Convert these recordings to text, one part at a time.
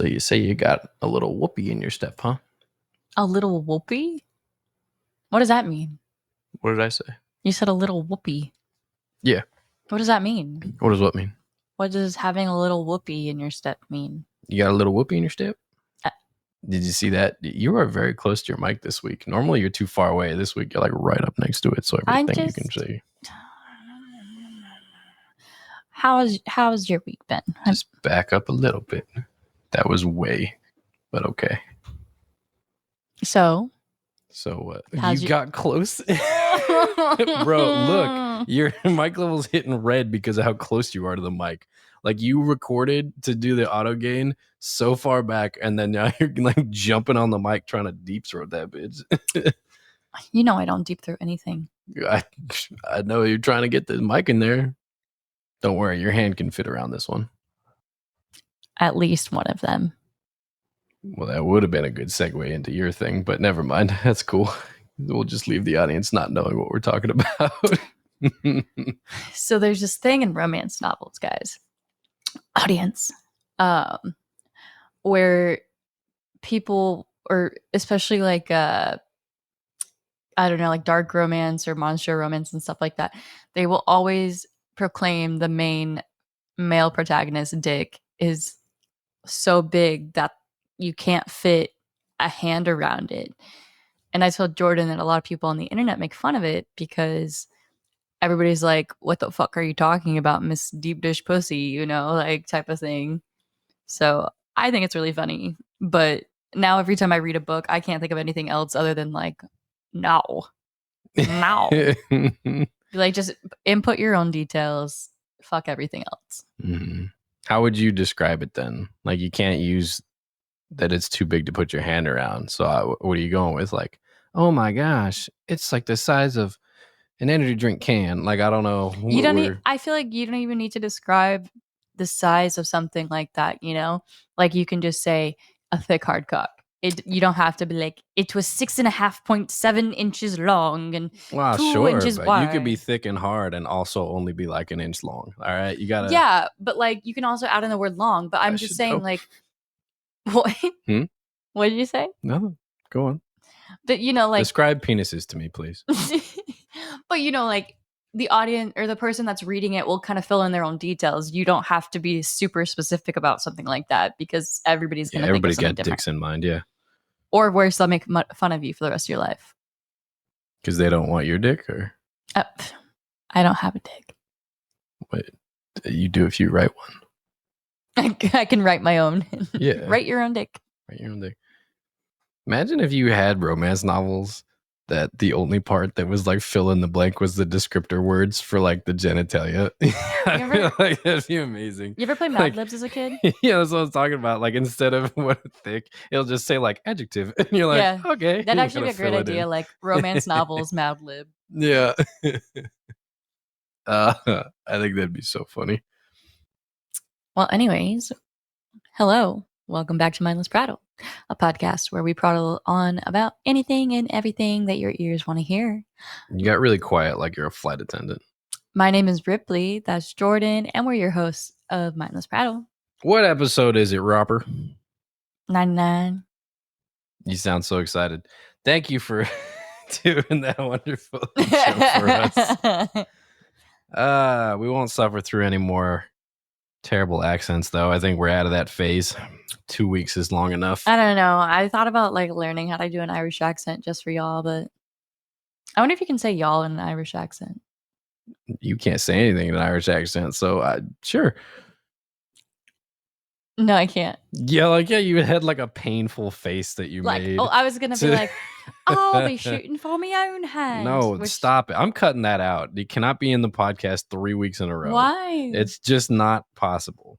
So you say you got a little whoopee in your step, huh? A little whoopee? What does that mean? What did I say? You said a little whoopee. Yeah. What does that mean? What does what mean? What does having a little whoopee in your step mean? You got a little whoopee in your step? Uh, Did you see that? You are very close to your mic this week. Normally you're too far away. This week you're like right up next to it, so everything you can see. How's your week been? Just back up a little bit. That was way, but okay. So You got close. Bro, look, your mic level's hitting red because of how close you are to the mic. Like you recorded to do the auto gain so far back, and then now you're like jumping on the mic trying to deep throat that bitch. You know I don't deep throat anything. I know you're trying to get the mic in there. Don't worry, your hand can fit around this one. At least one of them. Well, that would have been a good segue into your thing, but never mind. That's cool. We'll just leave the audience not knowing what we're talking about. So there's this thing in romance novels, guys. Audience. Where people, or especially like I don't know, like dark romance or monster romance and stuff like that, they will always proclaim the main male protagonist dick is so big that you can't fit a hand around it. And I told Jordan that a lot of people on the internet make fun of it because everybody's like, what the fuck are you talking about, Miss Deep Dish Pussy, you know, like type of thing. So I think it's really funny. But now every time I read a book, I can't think of anything else other than like, no. Like, just input your own details. Fuck everything else. Mm-hmm. How would you describe it then? Like, you can't use that it's too big to put your hand around. So what are you going with? Like, oh my gosh, it's like the size of an energy drink can. Like, I don't know. I feel like you don't even need to describe the size of something like that, you know? Like, you can just say a thick hard cock. You don't have to be like, it was 6.7 inches long and 2 inches wide. You could be thick and hard and also only be like an inch long. All right, you gotta. Yeah, but like you can also add in the word long. But I'm just saying, like, what? What did you say? No, go on. But you know, like, describe penises to me, please. But you know, like, the audience or the person that's reading it will kind of fill in their own details. You don't have to be super specific about something like that because everybody's going to think of something different. Dicks in mind, yeah. Or worse, they'll make fun of you for the rest of your life. Because they don't want your dick, or? I don't have a dick. Wait, you do if you write one. I can write my own. Yeah. Write your own dick. Write your own dick. Imagine if you had romance novels that the only part that was like fill in the blank was the descriptor words for like the genitalia. I feel like that'd be amazing. You ever play Mad Libs as a kid? Yeah, that's what I was talking about. Like, instead of what thick, it'll just say like adjective, and you're like, yeah, okay. That'd actually be a great idea. Like romance novels, Mad Lib. Yeah. I think that'd be so funny. Well, anyways, hello. Welcome back to Mindless Prattle, a podcast where we prattle on about anything and everything that your ears want to hear. You got really quiet like you're a flight attendant. My name is Ripley. That's Jordan. And we're your hosts of Mindless Prattle. What episode is it, Robber? 99. You sound so excited. Thank you for doing that wonderful show for us. We won't suffer through any more terrible accents, though. I think we're out of that phase. 2 weeks is long enough. I don't know. I thought about like learning how to do an Irish accent just for y'all, but I wonder if you can say y'all in an Irish accent. You can't say anything in an Irish accent, so sure. No, I can't. Yeah, you had like a painful face that you made. Oh, I was gonna be like, I'll be shooting for my own hand. No, stop it. I'm cutting that out. You cannot be in the podcast 3 weeks in a row. Why? It's just not possible.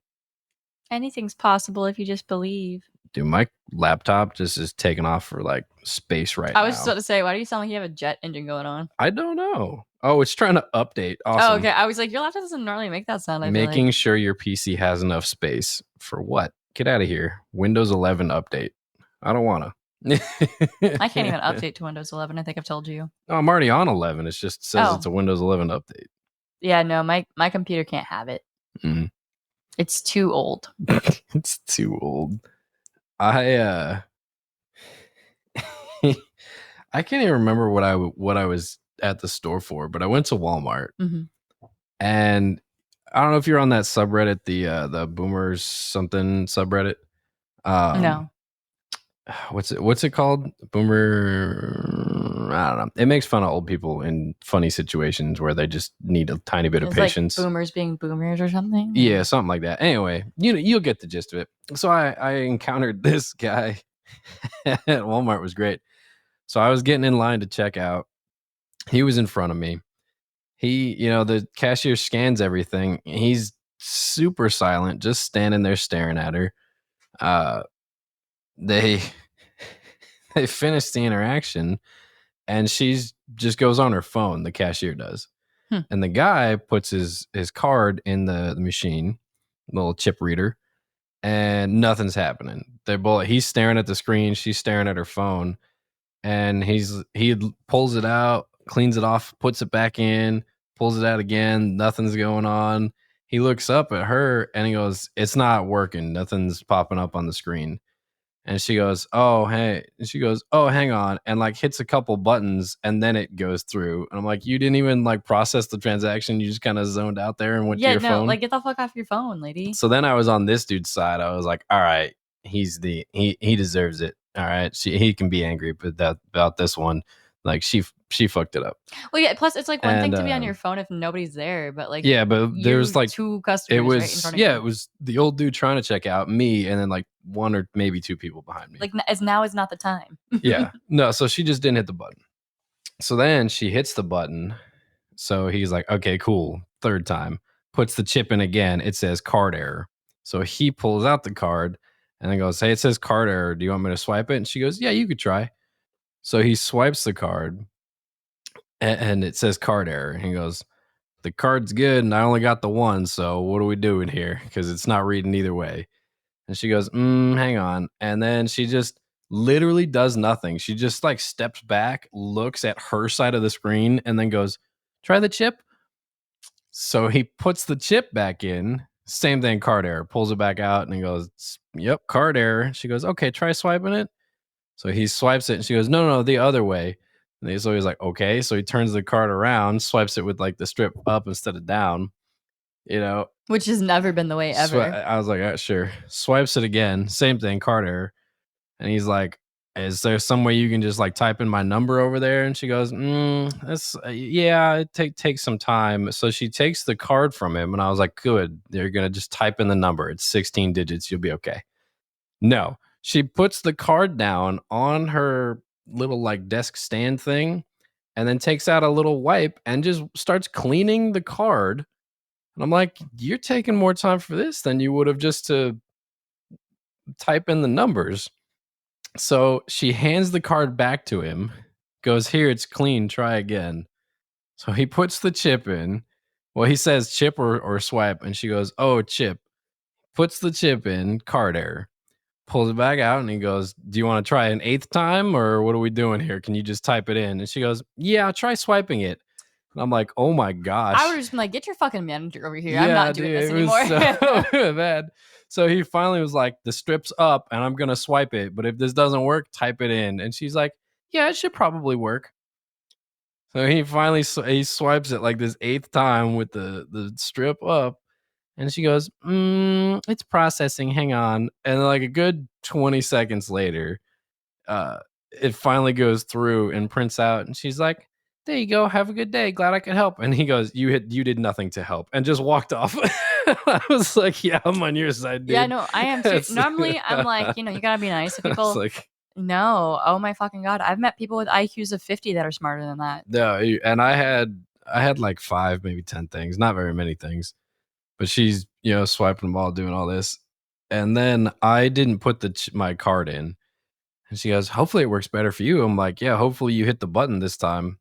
Anything's possible if you just believe. Dude, my laptop just is taking off for like space right now. I was just about to say, why do you sound like you have a jet engine going on? I don't know. Oh, it's trying to update. Awesome. Oh, okay. I was like, your laptop doesn't normally make that sound. Making sure your PC has enough space for what? Get out of here. Windows 11 update. I don't want to. I can't even update to Windows 11. I think I've told you. Oh, I'm already on 11. It just says it's a Windows 11 update. Yeah, no, my computer can't have it. Mm-hmm. It's too old. It's too old. I I can't even remember what I was at the store for, but I went to Walmart and I don't know if you're on that subreddit, the boomers something subreddit. No. What's it called? Boomer. I don't know. It makes fun of old people in funny situations where they just need a tiny bit of patience. Like boomers being boomers or something. Yeah, something like that. Anyway, you'll get the gist of it. So I encountered this guy at Walmart. It was great. So I was getting in line to check out. He was in front of me. The cashier scans everything. He's super silent, just standing there staring at her. They they finish the interaction and she's just goes on her phone. The cashier does. And the guy puts his card in the machine, little chip reader, and nothing's happening. He's staring at the screen, she's staring at her phone, and he pulls it out, cleans it off, puts it back in, pulls it out again, nothing's going on. He looks up at her and he goes, "It's not working. Nothing's popping up on the screen." And she goes, "Oh, hey." And she goes, "Oh, hang on." And like hits a couple buttons and then it goes through. And I'm like, you didn't even like process the transaction. You just kind of zoned out there and went to your phone. Like get the fuck off your phone, lady. So then I was on this dude's side. I was like, all right, he deserves it. All right. He can be angry about this one. Like she fucked it up. Well, yeah. Plus, it's like one thing to be on your phone if nobody's there, but like but there was like two customers. It was right in front of you. It was the old dude trying to check out, me, and then like one or maybe two people behind me. Like now is not the time. Yeah, no. So she just didn't hit the button. So then she hits the button. So he's like, okay, cool. Third time, puts the chip in again. It says card error. So he pulls out the card and then goes, "Hey, it says card error. Do you want me to swipe it?" And she goes, "Yeah, you could try." So he swipes the card and it says card error. And he goes, "The card's good and I only got the one. So what are we doing here? Because it's not reading either way." And she goes, "Hang on." And then she just literally does nothing. She just like steps back, looks at her side of the screen, and then goes, "Try the chip." So he puts the chip back in. Same thing, card error. Pulls it back out and he goes, "Yep, card error." She goes, "Okay, try swiping it." So he swipes it and she goes, "No, the other way." And so he's like, "Okay." So he turns the card around, swipes it with like the strip up instead of down, which has never been the way ever. I was like, sure. Swipes it again. Same thing, card error. And he's like, "Is there some way you can just like type in my number over there?" And she goes, "That's yeah, it takes some time." So she takes the card from him, and I was like, "Good, you're gonna just type in the number. It's 16 digits. You'll be okay." No, she puts the card down on her little like desk stand thing, and then takes out a little wipe and just starts cleaning the card. And I'm like, "You're taking more time for this than you would have just to type in the numbers." So she hands the card back to him, goes, "Here, it's clean. Try again." So he puts the chip in. Well, he says chip or swipe. And she goes, "Oh, chip." Puts the chip in, card error. Pulls it back out and he goes, "Do you want to try an eighth time or what are we doing here? Can you just type it in?" And she goes, "Yeah, try swiping it." And I'm like, oh my gosh. I would just be like, "Get your fucking manager over here. I'm not doing this anymore." It was so bad. So he finally was like, "The strip's up and I'm going to swipe it. But if this doesn't work, type it in." And she's like, "Yeah, it should probably work." So he finally he swipes it like this eighth time with the strip up. And she goes, "It's processing. Hang on." And like a good 20 seconds later, it finally goes through and prints out. And she's like, "There you go. Have a good day. Glad I could help." And he goes, "You did nothing to help," and just walked off. I was like, "Yeah, I'm on your side, dude." Yeah, no, I am too. Normally, I'm like, you gotta be nice to people. Like, no, oh my fucking god, I've met people with IQs of 50 that are smarter than that. No, and I had like 5, maybe 10 things, not very many things, but she's swiping them all, doing all this, and then I didn't put my card in. And she goes, "Hopefully it works better for you." I'm like, "Yeah, hopefully you hit the button this time."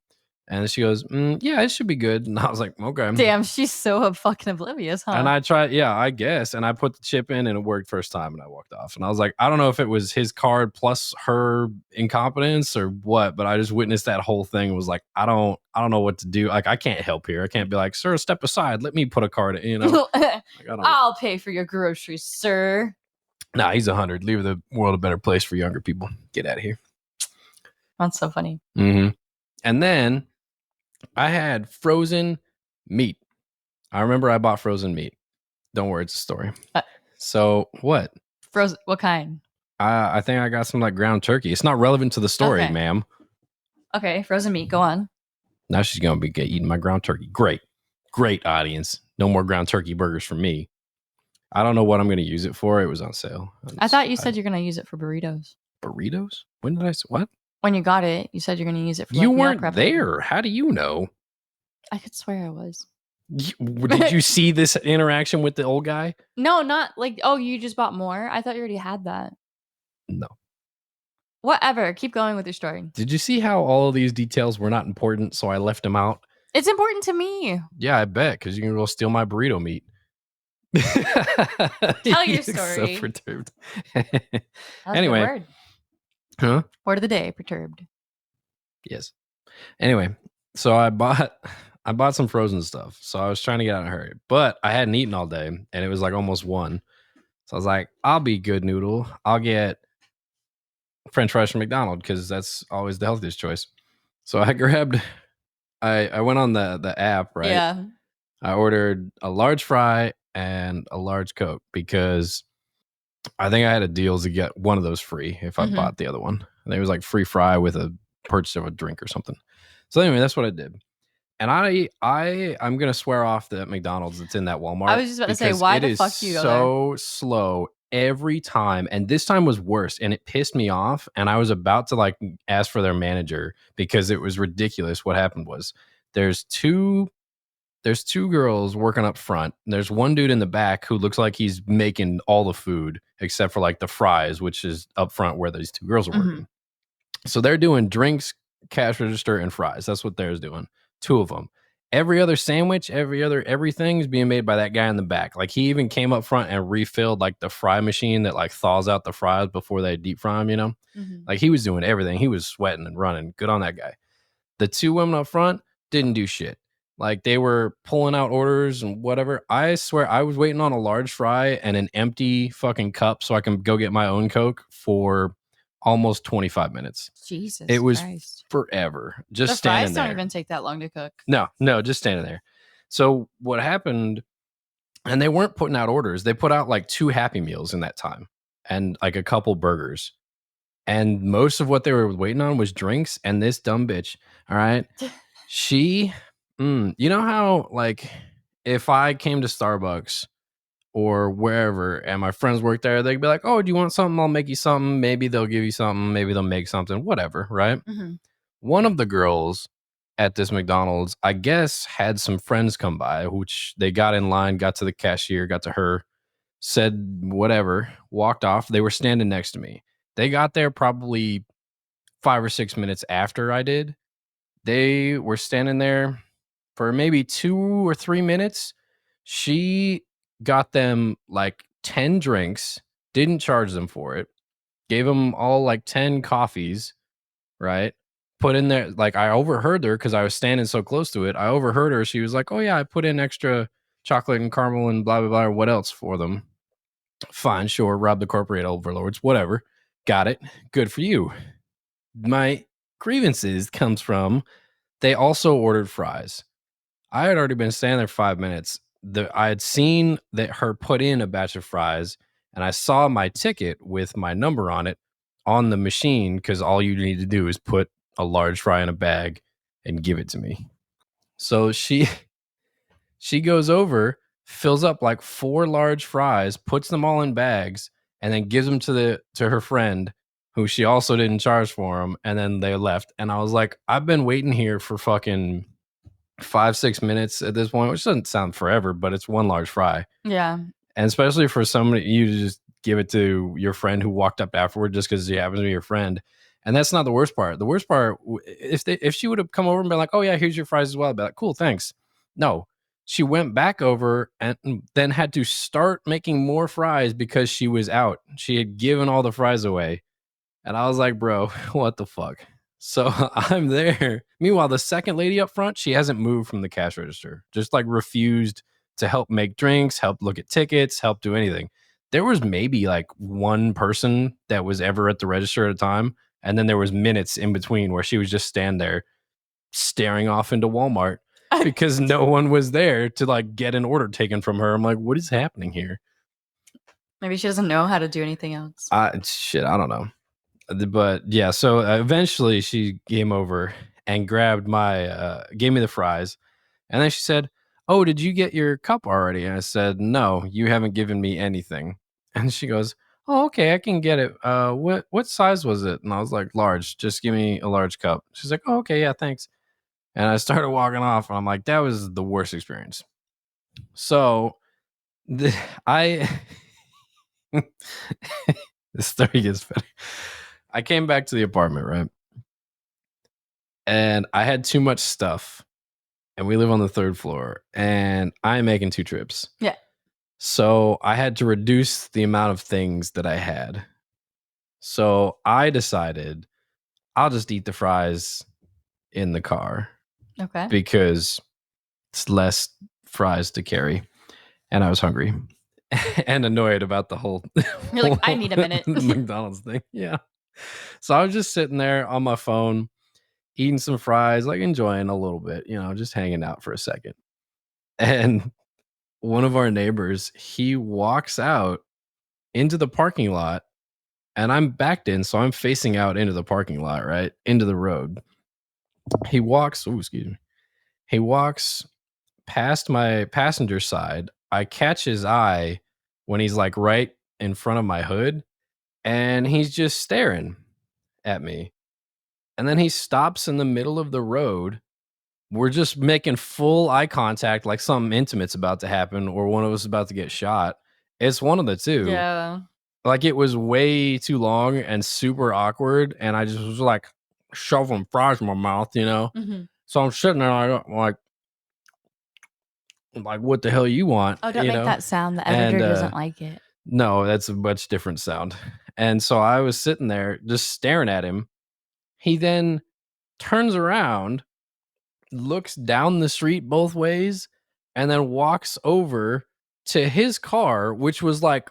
And she goes, "Yeah, it should be good." And I was like, "Okay." Damn, she's so fucking oblivious, huh? And I tried, yeah, I guess. And I put the chip in and it worked first time and I walked off. And I was like, I don't know if it was his card plus her incompetence or what, but I just witnessed that whole thing and was like, I don't know what to do. Like, I can't help here. I can't be like, "Sir, step aside. Let me put a card in," I'll pay for your groceries, sir. Nah, he's 100. Leave the world a better place for younger people. Get out of here. That's so funny. Mm-hmm. And then I had frozen meat. I remember I bought frozen meat. Don't worry, it's a story. So what? Frozen? What kind? I think I got some like ground turkey. It's not relevant to the story, Okay. ma'am. Okay, frozen meat. Go on. Now she's gonna be eating my ground turkey. Great, great audience. No more ground turkey burgers for me. I don't know what I'm gonna use it for. It was on sale. I thought you said you're gonna use it for burritos. Burritos? When did I say what? When you got it, you said you're gonna use it for. You like, weren't meal prepping. there. How do you know? I could swear I was. Did you see this interaction with the old guy? No, not like. Oh, you just bought more. I thought you already had that. No. Whatever. Keep going with your story. Did you see how all of these details were not important, so I left them out? It's important to me. Yeah, I bet, because you can go steal my burrito meat. Tell your story. So perturbed. Anyway, word. Huh? Word of the day: perturbed. Yes. Anyway, so I bought some frozen stuff. So I was trying to get out of a hurry, but I hadn't eaten all day, and it was like almost 1. So I was like, I'll be good noodle. I'll get French fries from McDonald's because that's always the healthiest choice. So I grabbed. I went on the app, right? Yeah. I ordered a large fry and a large Coke because I think I had a deal to get one of those free if I bought the other one. And it was like free fry with a purchase of a drink or something. So anyway, that's what I did. And I'm gonna swear off the McDonald's that's in that Walmart. I was just about to say, why the fuck do you go there? So slow every time, and this time was worse, and it pissed me off. And I was about to like ask for their manager because it was ridiculous. What happened was there's two girls working up front. There's one dude in the back who looks like he's making all the food except for like the fries, which is up front where these two girls are working. So they're doing drinks, cash register, and fries. That's what they're doing. 2 of them. Every other sandwich, everything is being made by that guy in the back. Like he even came up front and refilled like the fry machine that like thaws out the fries before they deep fry them, you know? Like he was doing everything. He was sweating and running. Good on that guy. The 2 women up front didn't do shit. Like they were pulling out orders and whatever. I swear I was waiting on a large fry and an empty fucking cup so I can go get my own Coke for almost 25 minutes. Jesus, it was Christ. Forever. Just standing fries there. Don't even take that long to cook. No, just standing there. So what happened? And they weren't putting out orders. They put out like 2 Happy Meals in that time and like a couple burgers. And most of what they were waiting on was drinks. And this dumb bitch, all right, she, you know how like if I came to Starbucks or wherever and my friends work there, they'd be like, oh, do you want something? I'll make you something. Maybe they'll give you something. Maybe they'll make something, whatever, right? One of the girls at this McDonald's, I guess, had some friends come by, which they got in line, got to the cashier, got to her, said whatever, walked off. They were standing next to me. They got there probably 5 or 6 minutes after I did. They were standing there for maybe 2 or 3 minutes. She got them like 10 drinks, didn't charge them for it, gave them all like 10 coffees, right? Put in there, like I overheard her because I was standing so close to it. I overheard her. She was like, oh yeah, I put in extra chocolate and caramel and blah, blah, blah. What else for them? Fine, sure. Rob the corporate overlords, whatever. Got it. Good for you. My grievances comes from they also ordered fries. I had already been standing there 5 minutes. I had seen that her put in a batch of fries, and I saw my ticket with my number on it on the machine because all you need to do is put a large fry in a bag and give it to me. So she goes over, fills up like 4 large fries, puts them all in bags, and then gives them to her friend who she also didn't charge for them, and then they left. And I was like, I've been waiting here for fucking 5-6 minutes at this point, which doesn't sound forever, but it's 1 large fry. Yeah. And especially for somebody, you just give it to your friend who walked up afterward just because he happens to be your friend. And that's not the worst part. The worst part, if she would have come over and been like, oh yeah, here's your fries as well, I'd be like, cool, thanks. No, she went back over and then had to start making more fries because she was out. She had given all the fries away. And I was like, bro, what the fuck? So I'm there. Meanwhile, the second lady up front, she hasn't moved from the cash register, just like refused to help make drinks, help look at tickets, help do anything. there was maybe like one person that was ever at the register at a time. And then there was minutes in between where she was just stand there staring off into Walmart because no one was there to like get an order taken from her. I'm like, what is happening here? Maybe she doesn't know how to do anything else. I don't know. But yeah, so eventually she came over and grabbed gave me the fries. And then she said, "Oh, did you get your cup already?" And I said, "No, you haven't given me anything." And she goes, "Oh, okay, I can get it. What size was it?" And I was like, "Large. Just give me a large cup." She's like, "Oh, okay, yeah, thanks." And I started walking off, and I'm like, that was the worst experience. So I this story gets better. I came back to the apartment, right? And I had too much stuff. And we live on the 3rd floor, and I'm making 2 trips. Yeah. So I had to reduce the amount of things that I had. So I decided I'll just eat the fries in the car. Okay. Because it's less fries to carry. And I was hungry and annoyed about the whole You're like, I need a minute. McDonald's thing. Yeah. So I was just sitting there on my phone, eating some fries, like enjoying a little bit, just hanging out for a second. And one of our neighbors, he walks out into the parking lot, and I'm backed in, so I'm facing out into the parking lot, right? Into the road. He walks past my passenger side. I catch his eye when he's like right in front of my hood, and he's just staring at me. And then he stops in the middle of the road. We're just making full eye contact, like something intimate's about to happen or one of us is about to get shot. It's one of the two. Yeah. Like, it was way too long and super awkward, and I just was like shoveling fries in my mouth, Mm-hmm. So I'm sitting there like, what the hell you want? Oh, don't make that sound. The And editor doesn't like it. no, that's a much different sound. And so I was sitting there just staring at him. He then turns around, looks down the street both ways, and then walks over to his car, which was like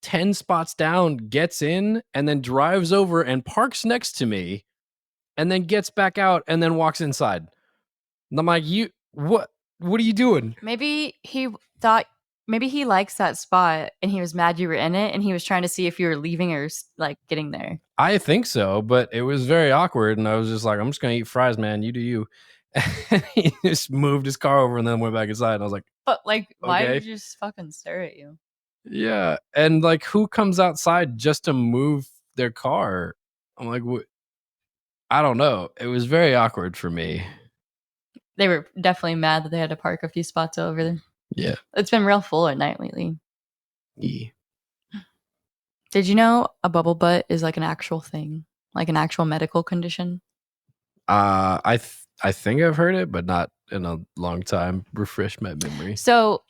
10 spots down, gets in, and then drives over and parks next to me, and then gets back out and then walks inside. And I'm like, what are you doing? Maybe he likes that spot and he was mad you were in it and he was trying to see if you were leaving or like getting there. I think so, but it was very awkward, and I was just like, I'm just gonna eat fries, man. You do you. And he just moved his car over and then went back inside. And I was like, But like, why okay. did you just fucking stare at you? Yeah. And like, who comes outside just to move their car? I'm like, what? I don't know. It was very awkward for me. They were definitely mad that they had to park a few spots over there. Yeah. It's been real full at night lately. Yeah. Did you know a bubble butt is like an actual thing, like an actual medical condition? I think I've heard it, but not in a long time. Refresh my memory. So,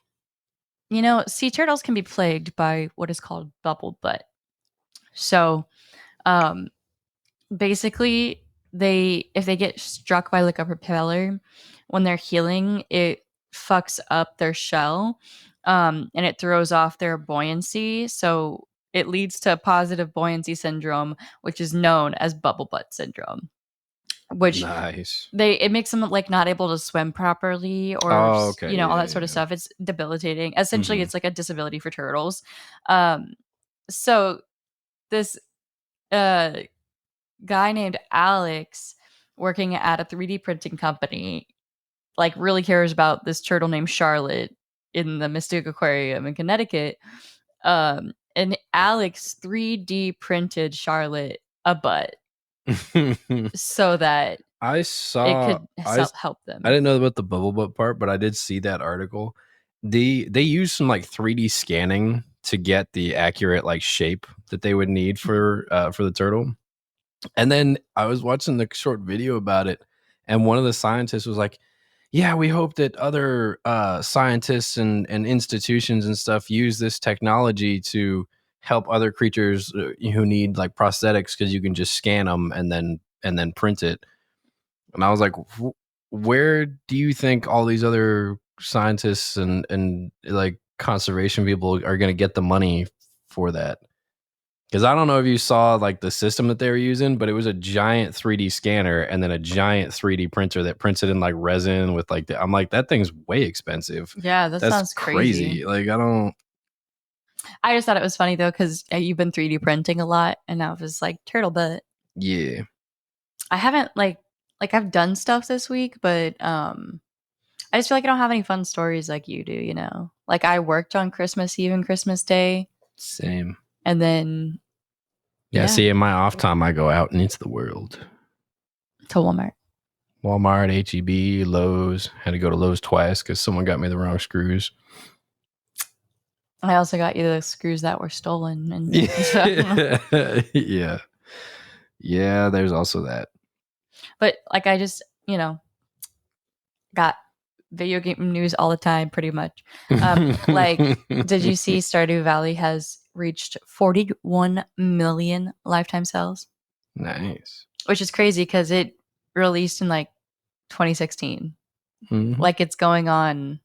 sea turtles can be plagued by what is called bubble butt. So, basically, if they get struck by like a propeller when they're healing, it fucks up their shell, and it throws off their buoyancy. So it leads to positive buoyancy syndrome, which is known as bubble butt syndrome. Which nice. it makes them like not able to swim properly or okay. all that sort of stuff. It's debilitating. Essentially, it's like a disability for turtles. So this guy named Alex working at a 3D printing company like really cares about this turtle named Charlotte in the Mystic Aquarium in Connecticut. And Alex 3D printed Charlotte a butt so that I saw it could help them. I didn't know about the bubble butt part, but I did see that article. They use some like 3D scanning to get the accurate like shape that they would need for the turtle. And then I was watching the short video about it, and one of the scientists was like, yeah, we hope that other scientists and institutions and stuff use this technology to help other creatures who need like prosthetics, because you can just scan them and then print it. And I was like, where do you think all these other scientists and like conservation people are going to get the money before that. Because I don't know if you saw like the system that they were using, but it was a giant 3D scanner and then a giant 3D printer that prints it in like resin with like I'm like, that thing's way expensive. Yeah, that That's sounds crazy. crazy. Like I just thought it was funny though, because you've been 3D printing a lot, and I was like turtle butt. yeah. I haven't like I've done stuff this week, but I just feel like I don't have any fun stories like you do, you know? Like I worked on Christmas Eve and Christmas Day. Same. And then Yeah, see, in my off time I go out and it's the world. To Walmart. Walmart, HEB, Lowe's. Had to go to Lowe's twice because someone got me the wrong screws. I also got you the screws that were stolen. And yeah. Yeah, there's also that. But like I just, you know, got video game news all the time pretty much. Like, did you see Stardew Valley has reached 41 million lifetime sales? Nice. Which is crazy because it released in like 2016. Mm-hmm. Like it's going on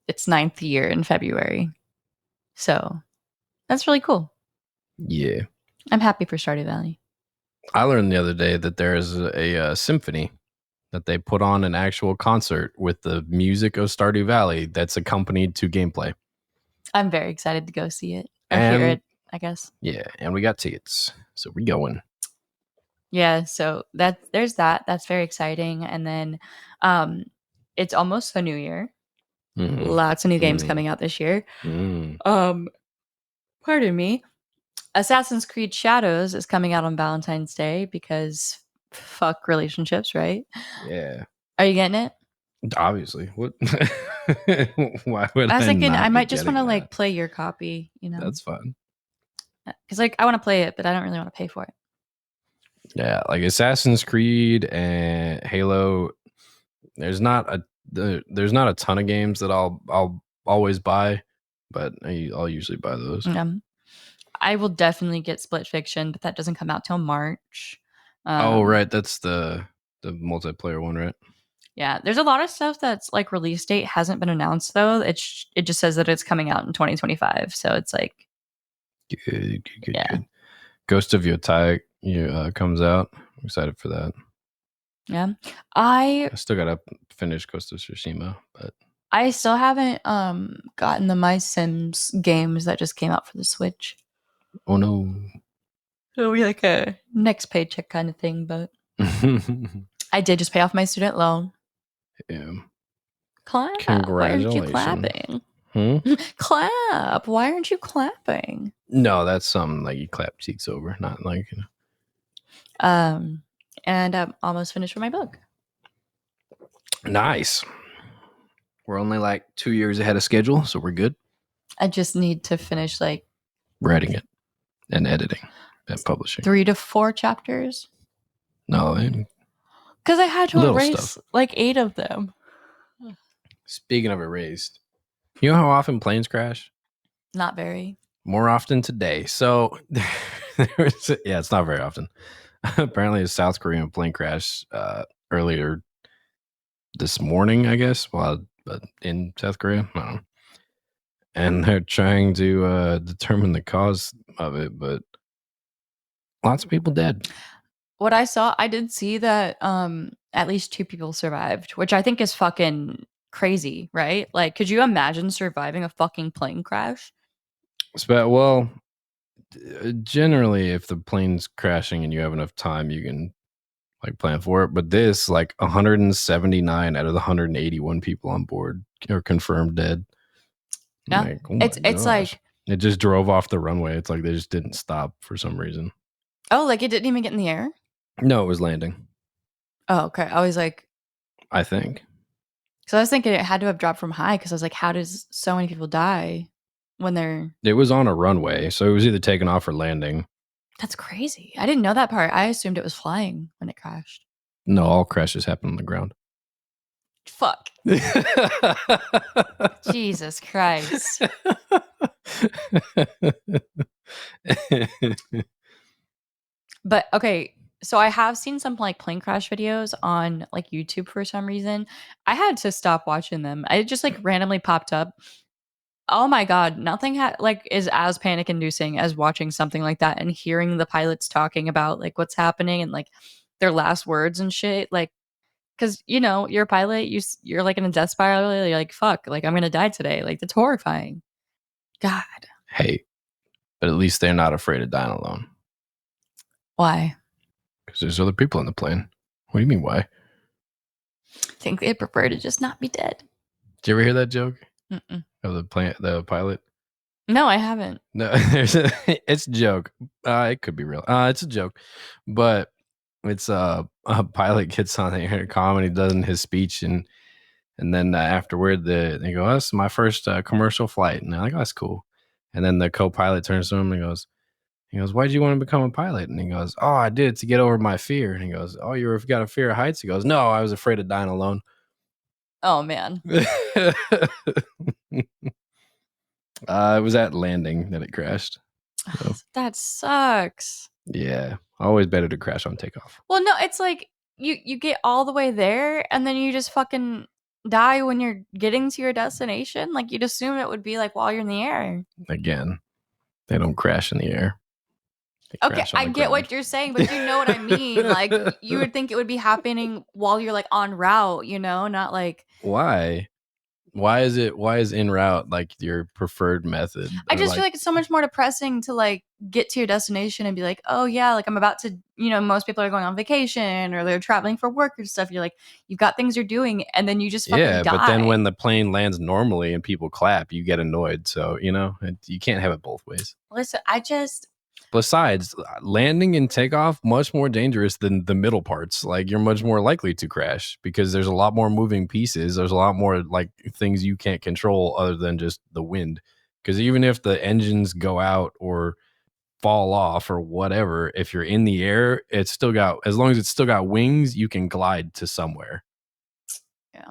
its 9th year in February. So that's really cool. Yeah. I'm happy for Stardew Valley. I learned the other day that there is a symphony that they put on an actual concert with the music of Stardew Valley that's accompanied to gameplay. I'm very excited to go see it. Or hear it, I guess. Yeah, and we got tickets. So we're going. Yeah, so there's that. That's very exciting. And then it's almost the new year. Mm-hmm. Lots of new games coming out this year. Pardon me. Assassin's Creed Shadows is coming out on Valentine's Day because fuck relationships, right? Yeah. Are you getting it? Obviously. What? Why would I was thinking I might just want to like play your copy, you know? That's fun. Because like I want to play it, but I don't really want to pay for it. Yeah, like Assassin's Creed and Halo. There's not a ton of games that I'll always buy, but I'll usually buy those. I will definitely get Split Fiction, but that doesn't come out till March. Oh, right, that's the multiplayer one, right? Yeah, there's a lot of stuff that's like release date hasn't been announced though. It just says that it's coming out in 2025, so it's like good. Ghost of Yotei comes out. I'm excited for that. Yeah, I still gotta finish Ghost of Tsushima, but I still haven't gotten the My Sims games that just came out for the Switch. Oh no. It'll be like a next paycheck kind of thing, but I did just pay off my student loan. Yeah. Clap. Why aren't you clapping? Clap. Why aren't you clapping? No, that's something like you clap cheeks over, not like And I'm almost finished with my book. Nice. We're only like 2 years ahead of schedule, so we're good. I just need to finish like writing it and editing and publishing. 3 to 4 chapters. No, because I had to erase stuff. Like 8 of them. Speaking of erased, you know how often planes crash? Not very. More often today. So it's not very often. Apparently, a South Korean plane crash earlier this morning, I guess, but in South Korea, I don't know. And they're trying to determine the cause of it, but lots of people dead. What I saw, I did see that at least 2 people survived, which I think is fucking crazy, right? Like, could you imagine surviving a fucking plane crash? Well, generally, if the plane's crashing and you have enough time, you can like plan for it. But this, like 179 out of the 181 people on board are confirmed dead. Yeah, like, oh it's like it just drove off the runway. It's like they just didn't stop for some reason. Oh, like it didn't even get in the air? No, it was landing. Oh, okay. I was like, I think. So I was thinking it had to have dropped from high because I was like, how does so many people die when they're? It was on a runway, so it was either taking off or landing. That's crazy. I didn't know that part. I assumed it was flying when it crashed. No, all crashes happen on the ground. Fuck. Jesus Christ. But okay, so I have seen some like plane crash videos on like YouTube for some reason. I had to stop watching them. I just like randomly popped up. oh my god, nothing is as panic inducing as watching something like that and hearing the pilots talking about like what's happening and like their last words and shit. Like, because you're a pilot, you're like in a death spiral. You're like, fuck, like I'm gonna die today. Like that's horrifying. God. Hey, but at least they're not afraid of dying alone. Why? Because there's other people in the plane. What do you mean, why? I think they'd prefer to just not be dead. Did you ever hear that joke? Mm-mm. Of the pilot? No, I haven't. No, it's a joke. It could be real. It's a joke, but it's a pilot gets on the intercom and he does his speech, and then afterward they go, "Oh, this is my first commercial flight," and they're like, "Oh, that's cool." And then the co-pilot turns to him and he goes, "Why did you want to become a pilot?" And he goes, "Oh, I did it to get over my fear." And he goes, "Oh, you've got a fear of heights?" He goes, "No, I was afraid of dying alone." Oh man. It was at landing that it crashed. So. That sucks. Yeah, always better to crash on takeoff. Well, no, it's like you get all the way there and then you just fucking die when you're getting to your destination. Like you'd assume it would be like while you're in the air. Again, they don't crash in the air. Okay, I get what you're saying, but you know what I mean? Like you would think it would be happening while you're like en route, not like Why? Why is en route like your preferred method? I just feel like it's so much more depressing to like get to your destination and be like, oh yeah, like I'm about to, most people are going on vacation or they're traveling for work or stuff. You're like, you've got things you're doing, and then you just fucking die. But then when the plane lands normally and people clap, you get annoyed. So you can't have it both ways. Listen, Besides, landing and takeoff much more dangerous than the middle parts. Like you're much more likely to crash because there's a lot more moving pieces. There's a lot more like things you can't control other than just the wind. Because even if the engines go out or fall off or whatever, if you're in the air, it's still got, as long as it's still got wings, you can glide to somewhere. Yeah.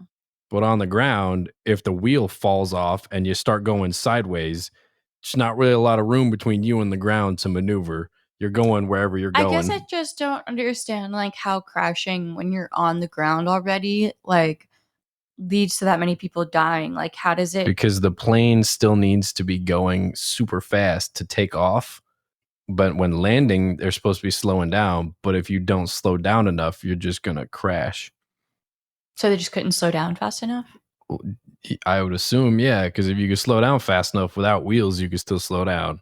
But on the ground, if the wheel falls off and you start going sideways, it's not really a lot of room between you and the ground to maneuver. You're going wherever you're going. I guess I just don't understand like how crashing when you're on the ground already like leads to that many people dying. Like how does it? Because the plane still needs to be going super fast to take off. But when landing, they're supposed to be slowing down. But if you don't slow down enough, you're just going to crash. So they just couldn't slow down fast enough? I would assume, yeah, because if you could slow down fast enough without wheels, you could still slow down.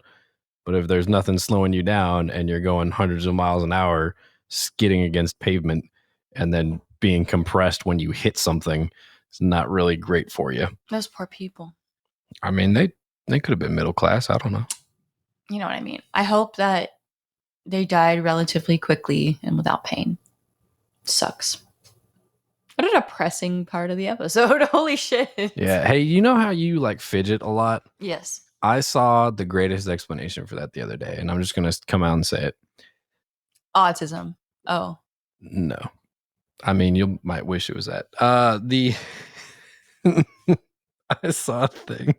But if there's nothing slowing you down and you're going hundreds of miles an hour, skidding against pavement and then being compressed when you hit something, it's not really great for you. Those poor people. I mean, they could have been middle class. I don't know. You know what I mean? I hope that they died relatively quickly and without pain. Sucks. What a depressing part of the episode. Holy shit. Yeah. Hey, you know how you like fidget a lot? Yes. I saw the greatest explanation for that the other day, and I'm just going to come out and say it. Autism. Oh. No. I mean, you might wish it was that. I saw a thing.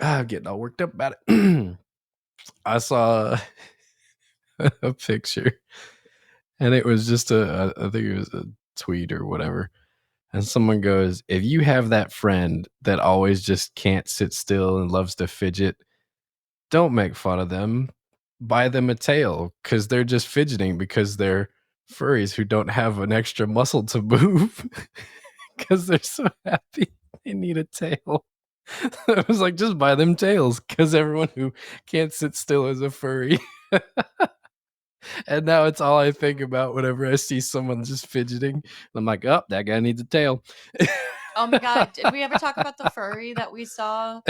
I'm getting all worked up about it. I saw a picture, and it was just I think it was a tweet or whatever. And someone goes, if you have that friend that always just can't sit still and loves to fidget, don't make fun of them. Buy them a tail because they're just fidgeting because they're furries who don't have an extra muscle to move because they're so happy they need a tail. I was like, just buy them tails because everyone who can't sit still is a furry. And now it's all I think about whenever I see someone just fidgeting. I'm like, oh, that guy needs a tail. Oh my God. Did we ever talk about the furry that we saw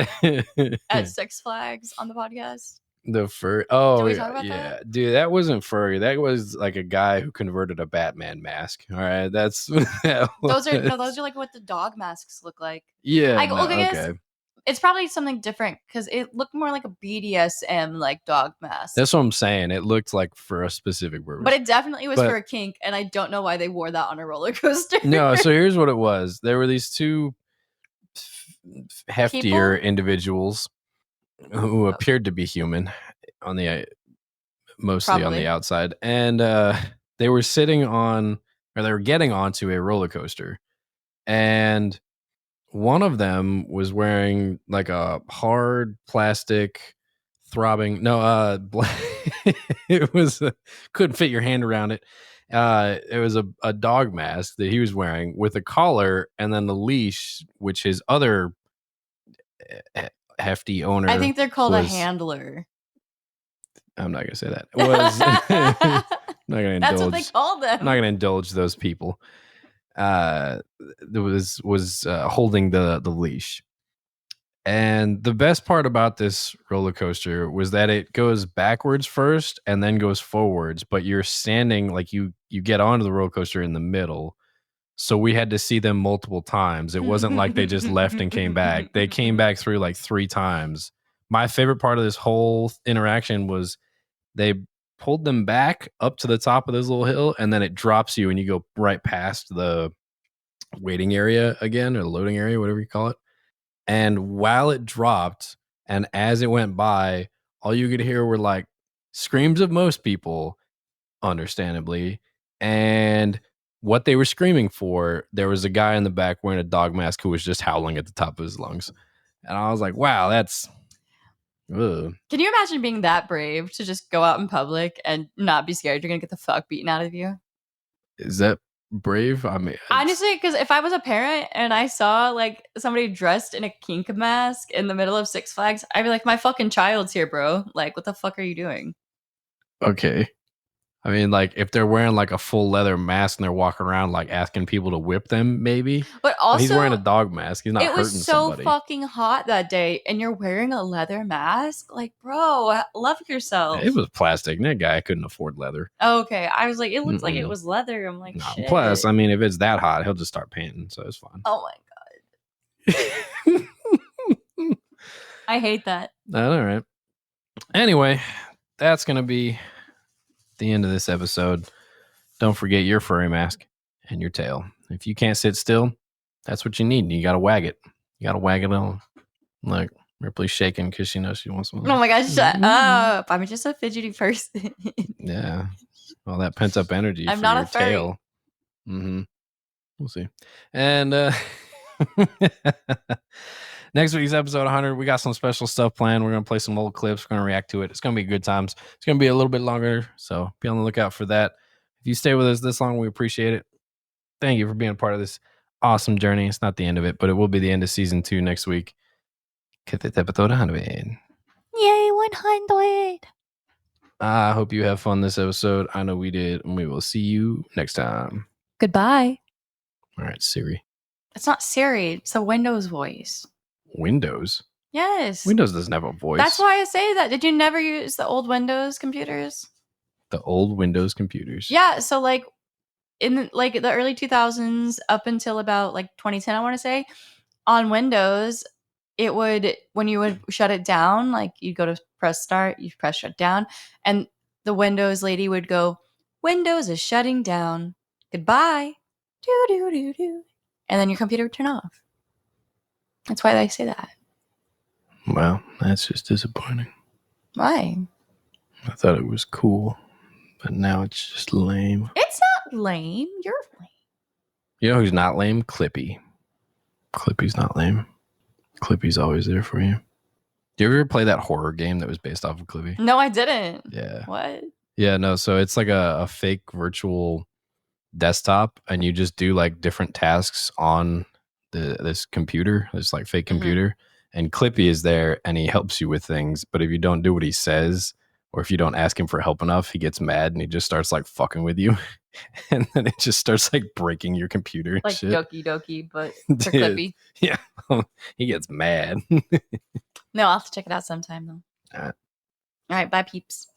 at Six Flags on the podcast? The furry. Oh, did we talk about that? Dude, that wasn't furry. That was like a guy who converted a Batman mask. All right. That's those are like what the dog masks look like. Yeah. Okay. It's probably something different because it looked more like a BDSM like dog mask. That's what I'm saying. It looked like for a specific purpose. But it definitely was for a kink, and I don't know why they wore that on a roller coaster. No, so here's what it was. There were these two heftier individuals who appeared to be human on the mostly on the outside. And they were sitting on, or they were getting onto a roller coaster. And one of them was wearing like a hard plastic throbbing. No, it was couldn't fit your hand around it. It was a dog mask that he was wearing with a collar and then the leash, which his other hefty owner. I think they're called a handler. I'm not gonna say that. It was I'm not gonna indulge. That's what they call them. I'm not gonna indulge those people. There was holding the leash. And the best part about this roller coaster was that it goes backwards first and then goes forwards, but you're standing like you get onto the roller coaster in the middle. So we had to see them multiple times. It wasn't like they just left and came back. They came back through like 3 times. My favorite part of this whole interaction was they pulled them back up to the top of this little hill and then it drops you and you go right past the waiting area again, or the loading area, whatever you call it. And while it dropped and as it went by, all you could hear were like screams of most people, understandably. And what they were screaming for, there was a guy in the back wearing a dog mask who was just howling at the top of his lungs. And I was like, wow, that's... Ugh. Can you imagine being that brave to just go out in public and not be scared you're going to get the fuck beaten out of you? Is that brave? I mean, honestly, because if I was a parent and I saw like somebody dressed in a kink mask in the middle of Six Flags, I'd be like, my fucking child's here, bro. Like, what the fuck are you doing? Okay. I mean, like, if they're wearing like a full leather mask and they're walking around like asking people to whip them, maybe. But also, he's wearing a dog mask. He's not hurting somebody. It was so fucking hot that day, and you're wearing a leather mask. Like, bro, love yourself. It was plastic. And that guy couldn't afford leather. Okay, I was like, it looks like it was leather. I'm like, shit. Plus, I mean, if it's that hot, he'll just start panting, so it's fine. Oh my god, I hate that. All right. Anyway, that's gonna be the end of this episode. Don't forget your furry mask and your tail. If you can't sit still, that's what you need. You gotta wag it. You gotta wag it on. Like Ripley's shaking because she knows she wants one. Oh my gosh, shut up. I'm just a fidgety person. Yeah. All that pent up energy I'm for not your a furry. tail. Mm-hmm. We'll see. And next week's episode 100, we got some special stuff planned. We're going to play some old clips. We're going to react to it. It's going to be good times. It's going to be a little bit longer, so be on the lookout for that. If you stay with us this long, we appreciate it. Thank you for being a part of this awesome journey. It's not the end of it, but it will be the end of season 2 next week. Episode 100. Yay, 100. I hope you have fun this episode. I know we did, and we will see you next time. Goodbye. All right, Siri. It's not Siri. It's a Windows voice. Windows? Yes. Windows doesn't have a voice. That's why I say that. Did you never use the old Windows computers? The old Windows computers? Yeah. So like in like the early 2000s up until about like 2010, I want to say, on Windows, it would, when you would shut it down, like you'd go to press start, you press shut down, and the Windows lady would go, Windows is shutting down. Goodbye. Do, do, do, do. And then your computer would turn off. That's why they say that. Well, that's just disappointing. Why? I thought it was cool, but now it's just lame. It's not lame. You're lame. You know who's not lame? Clippy. Clippy's not lame. Clippy's always there for you. Do you ever play that horror game that was based off of Clippy? No, I didn't. Yeah. What? Yeah, no. So it's like a fake virtual desktop, and you just do like different tasks on this computer, this like fake computer. And Clippy is there, and he helps you with things. But if you don't do what he says, or if you don't ask him for help enough, he gets mad and he just starts like fucking with you. And then it just starts like breaking your computer and like shit. Doki Doki, but for Clippy. Yeah. He gets mad. No, I'll have to check it out sometime though. All right. All right, bye peeps.